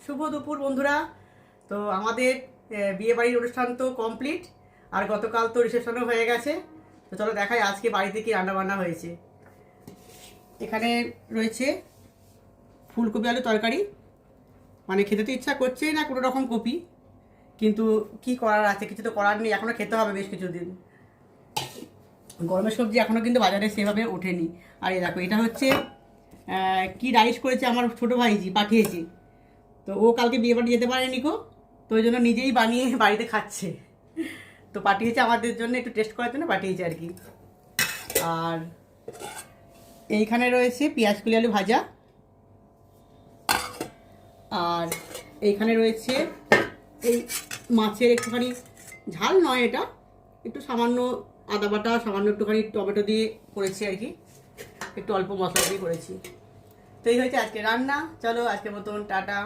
শুভ দুপুর বন্ধুরা। তো আমাদের বিয়েবাড়ির অনুষ্ঠান তো কমপ্লিট, আর গতকাল তো রিসেপশনও হয়ে গেছে। তো চলো দেখাই আজকে বাড়িতে কি রান্নাবান্না হয়েছে। এখানে রয়েছে ফুলকপি আলু তরকারি, মানে খেতে তো ইচ্ছা করছেই না কোনো রকম কপি, কিন্তু কি করার আছে, কিছু তো করার নেই, এখনও খেতে হবে বেশ কিছুদিন। গরমের সবজি এখনও কিন্তু বাজারে সেভাবে ওঠেনি। আর এই দেখো, এটা হচ্ছে কি রাইস করেছে আমার ছোটো ভাইজি, পাঠিয়েছে। তো ও কালকে বিয়ে বাড়ি যেতে পারেনি গো, তো ওই জন্য নিজেই বানিয়ে বাড়িতে খাচ্ছে। তো পাঠিয়েছে আমাদের জন্য, একটু টেস্ট করার জন্য পাঠিয়েছে আর কি। আর এইখানে রয়েছে পেঁয়াজ কলি আলু ভাজা, আর এইখানে রয়েছে এই মাছের একটুখানি ঝাল নয়, এটা একটু সামান্য আদা বাটা, সামান্য একটুখানি টমেটো দিয়ে করেছি আর কি, একটু অল্প মশলা দিয়ে করেছি। তো এই হয়েছে আজকে রান্না। চলো আজকের মতন টাটা।